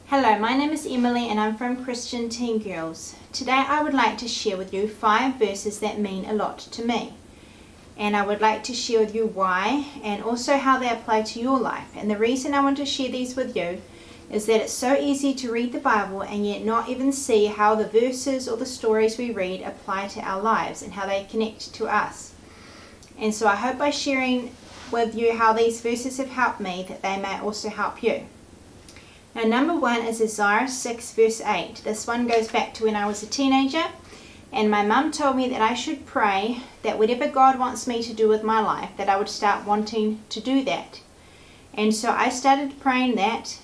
Hello, my name is Emily and I'm from Christian Teen Girls. Today I would like to share with you 5 verses that mean a lot to me. And I would like to share with you why and also how they apply to your life. And the reason I want to share these with you is that it's so easy to read the Bible and yet not even see how the verses or the stories we read apply to our lives and how they connect to us. And so I hope by sharing with you how these verses have helped me that they may also help you. Now, number 1 is Isaiah 6 verse 8. This one goes back to when I was a teenager, and my mum told me that I should pray that whatever God wants me to do with my life, that I would start wanting to do that. And so I started praying that,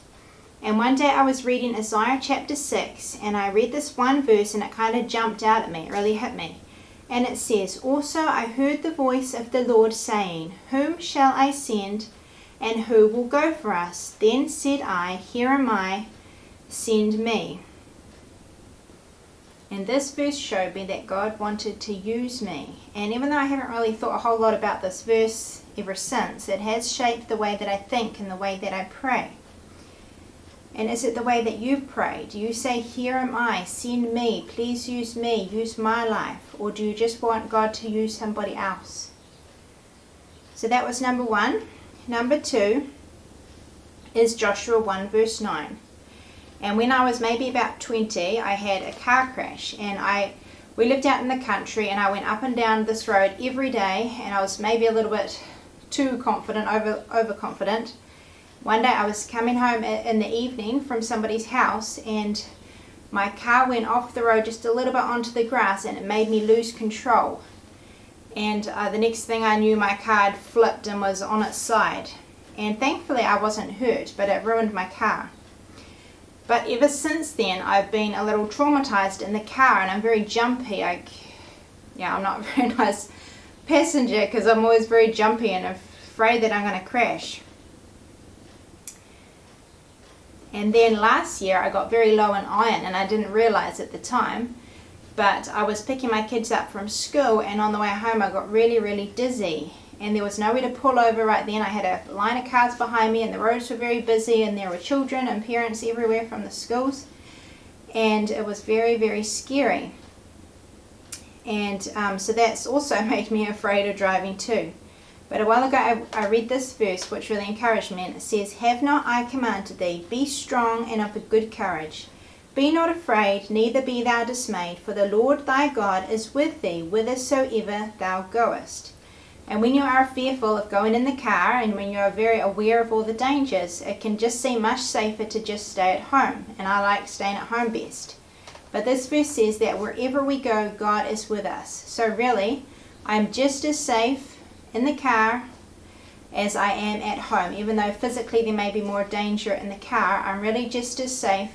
and one day I was reading Isaiah chapter 6, and I read this one verse and it kind of jumped out at me, it really hit me. And it says, "Also I heard the voice of the Lord saying, Whom shall I send? And who will go for us? Then said I, Here am I, send me." And this verse showed me that God wanted to use me. And even though I haven't really thought a whole lot about this verse ever since, it has shaped the way that I think and the way that I pray. And is it the way that you pray? Do you say, "Here am I, send me, please use me, use my life"? Or do you just want God to use somebody else? So that was number 1. Number 2 is Joshua 1 verse 9. And when I was maybe about 20, I had a car crash, and we lived out in the country, and I went up and down this road every day, and I was maybe a little bit too confident, overconfident. One day I was coming home in the evening from somebody's house, and my car went off the road just a little bit onto the grass, and it made me lose control. And the next thing I knew, my car had flipped and was on its side. And thankfully I wasn't hurt, but it ruined my car. But ever since then, I've been a little traumatized in the car, and I'm very jumpy. I'm not a very nice passenger because I'm always very jumpy and afraid that I'm going to crash. And then last year I got very low in iron, and I didn't realize at the time. But I was picking my kids up from school, and on the way home I got really, really dizzy. And there was nowhere to pull over right then. I had a line of cars behind me, and the roads were very busy, and there were children and parents everywhere from the schools. And it was very, very scary. And so that's also made me afraid of driving too. But a while ago I read this verse which really encouraged me, and it says, "Have not I commanded thee? Be strong and of a good courage. Be not afraid, neither be thou dismayed, for the Lord thy God is with thee whithersoever thou goest." And when you are fearful of going in the car, and when you are very aware of all the dangers, it can just seem much safer to just stay at home. And I like staying at home best. But this verse says that wherever we go, God is with us. So really, I'm just as safe in the car as I am at home. Even though physically there may be more danger in the car, I'm really just as safe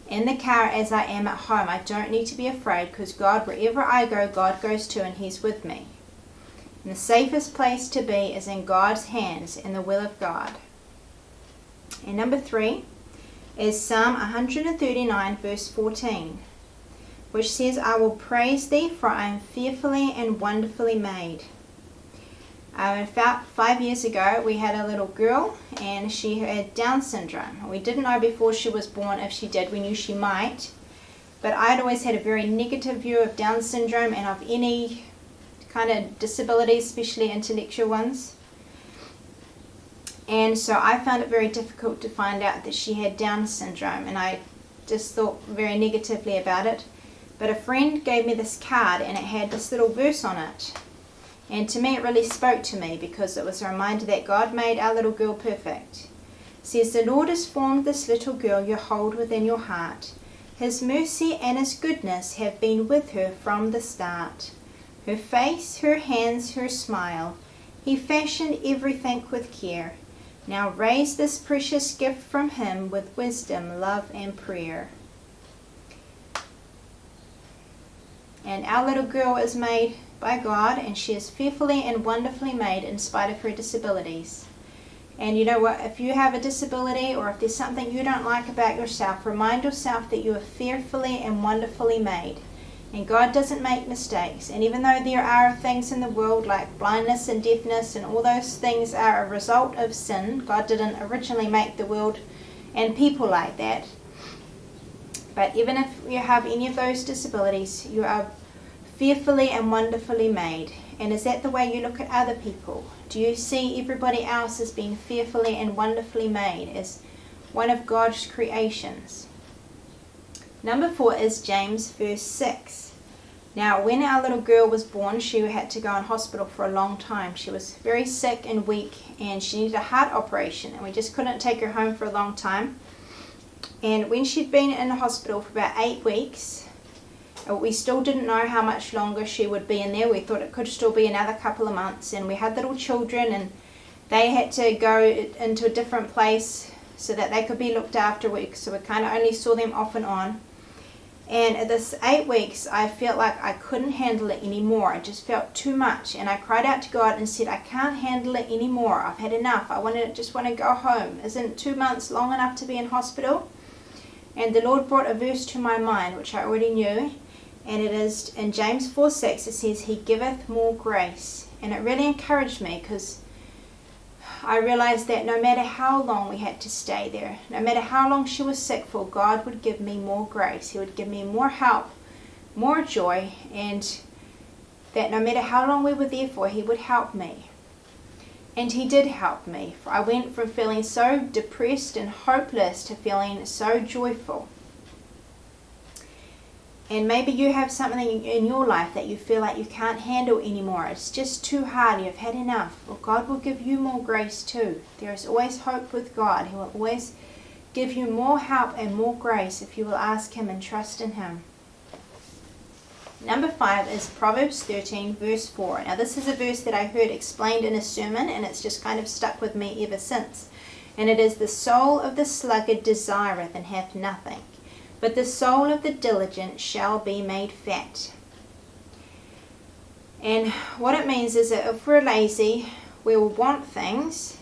in the car as I am at home. I don't need to be afraid, because God, wherever I go, God goes too, and He's with me. And the safest place to be is in God's hands, in the will of God. And number 3 is Psalm 139 verse 14, which says, "I will praise thee, for I am fearfully and wonderfully made." About 5 years ago, we had a little girl, and she had Down syndrome. We didn't know before she was born if she did. We knew she might. But I'd always had a very negative view of Down syndrome and of any kind of disabilities, especially intellectual ones. And so I found it very difficult to find out that she had Down syndrome, and I just thought very negatively about it. But a friend gave me this card, and it had this little verse on it. And to me it really spoke to me, because it was a reminder that God made our little girl perfect. It says, "The Lord has formed this little girl you hold within your heart. His mercy and His goodness have been with her from the start. Her face, her hands, her smile, He fashioned everything with care. Now raise this precious gift from Him with wisdom, love, and prayer." And our little girl is made by God, and she is fearfully and wonderfully made in spite of her disabilities. And you know what? If you have a disability, or if there's something you don't like about yourself, remind yourself that you are fearfully and wonderfully made. And God doesn't make mistakes. And even though there are things in the world like blindness and deafness, and all those things are a result of sin, God didn't originally make the world and people like that. But even if you have any of those disabilities, you are fearfully and wonderfully made. And is that the way you look at other people? Do you see everybody else as being fearfully and wonderfully made, as one of God's creations? Number 4 is James verse 6. Now, when our little girl was born, she had to go in hospital for a long time. She was very sick and weak, and she needed a heart operation, and we just couldn't take her home for a long time. And when she'd been in the hospital for about 8 weeks, we still didn't know how much longer she would be in there. We thought it could still be another couple of months, and we had little children, and they had to go into a different place so that they could be looked after. So we kind of only saw them off and on. And at this 8 weeks, I felt like I couldn't handle it anymore. It just felt too much. And I cried out to God and said, I can't handle it anymore. I've had enough. Just want to go home. Isn't 2 months long enough to be in hospital? And the Lord brought a verse to my mind, which I already knew. And it is in James 4:6, it says, He giveth more grace. And it really encouraged me, because I realized that no matter how long we had to stay there, no matter how long she was sick for, God would give me more grace. He would give me more help, more joy, and that no matter how long we were there for, He would help me. And He did help me. I went from feeling so depressed and hopeless to feeling so joyful. And maybe you have something in your life that you feel like you can't handle anymore. It's just too hard. You've had enough. Well, God will give you more grace too. There is always hope with God. He will always give you more help and more grace if you will ask Him and trust in Him. Number 5 is Proverbs 13 verse 4. Now this is a verse that I heard explained in a sermon, and it's just kind of stuck with me ever since. And it is, the soul of the sluggard desireth and hath nothing, but the soul of the diligent shall be made fat. And what it means is that if we're lazy, we will want things,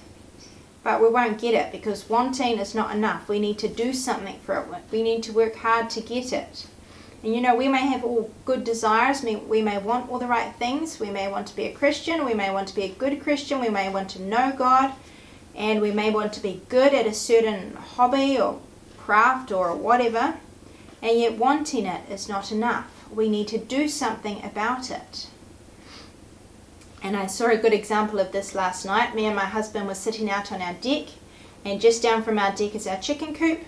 but we won't get it, because wanting is not enough. We need to do something for it. We need to work hard to get it. And we may have all good desires. We may want all the right things. We may want to be a Christian. We may want to be a good Christian. We may want to know God. And we may want to be good at a certain hobby or craft or whatever. And yet wanting it is not enough. We need to do something about it. And I saw a good example of this last night. Me and my husband were sitting out on our deck, and just down from our deck is our chicken coop.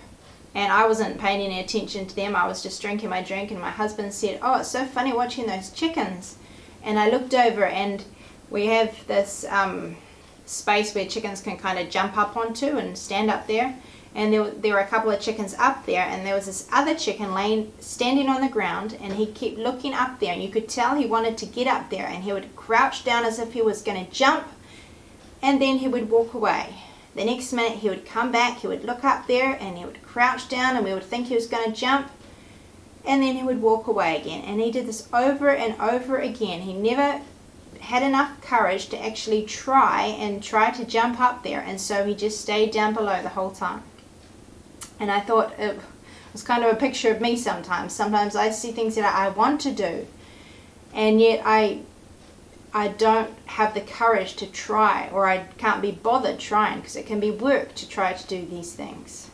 And I wasn't paying any attention to them. I was just drinking my drink, and my husband said, "Oh, it's so funny watching those chickens." And I looked over, and we have this space where chickens can kind of jump up onto and stand up there. And there were a couple of chickens up there, and there was this other chicken standing on the ground, and he kept looking up there, and you could tell he wanted to get up there, and he would crouch down as if he was going to jump, and then he would walk away. The next minute he would come back, he would look up there, and he would crouch down, and we would think he was going to jump, and then he would walk away again. And he did this over and over again. He never had enough courage to actually try to jump up there, and so he just stayed down below the whole time. And I thought it was kind of a picture of me sometimes. Sometimes I see things that I want to do, and yet I don't have the courage to try, or I can't be bothered trying, because it can be work to try to do these things.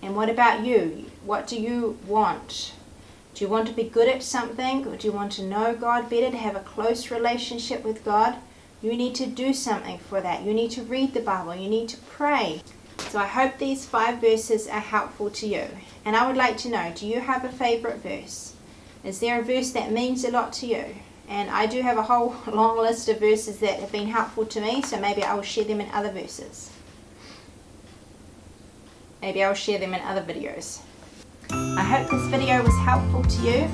And what about you? What do you want? Do you want to be good at something, or do you want to know God better, to have a close relationship with God? You need to do something for that. You need to read the Bible. You need to pray. So I hope these 5 verses are helpful to you. And I would like to know, do you have a favorite verse? Is there a verse that means a lot to you? And I do have a whole long list of verses that have been helpful to me, so maybe I will share them in other verses. Maybe I will share them in other videos. I hope this video was helpful to you.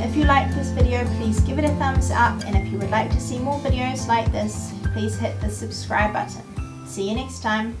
If you liked this video, please give it a thumbs up, and if you would like to see more videos like this, please hit the subscribe button. See you next time.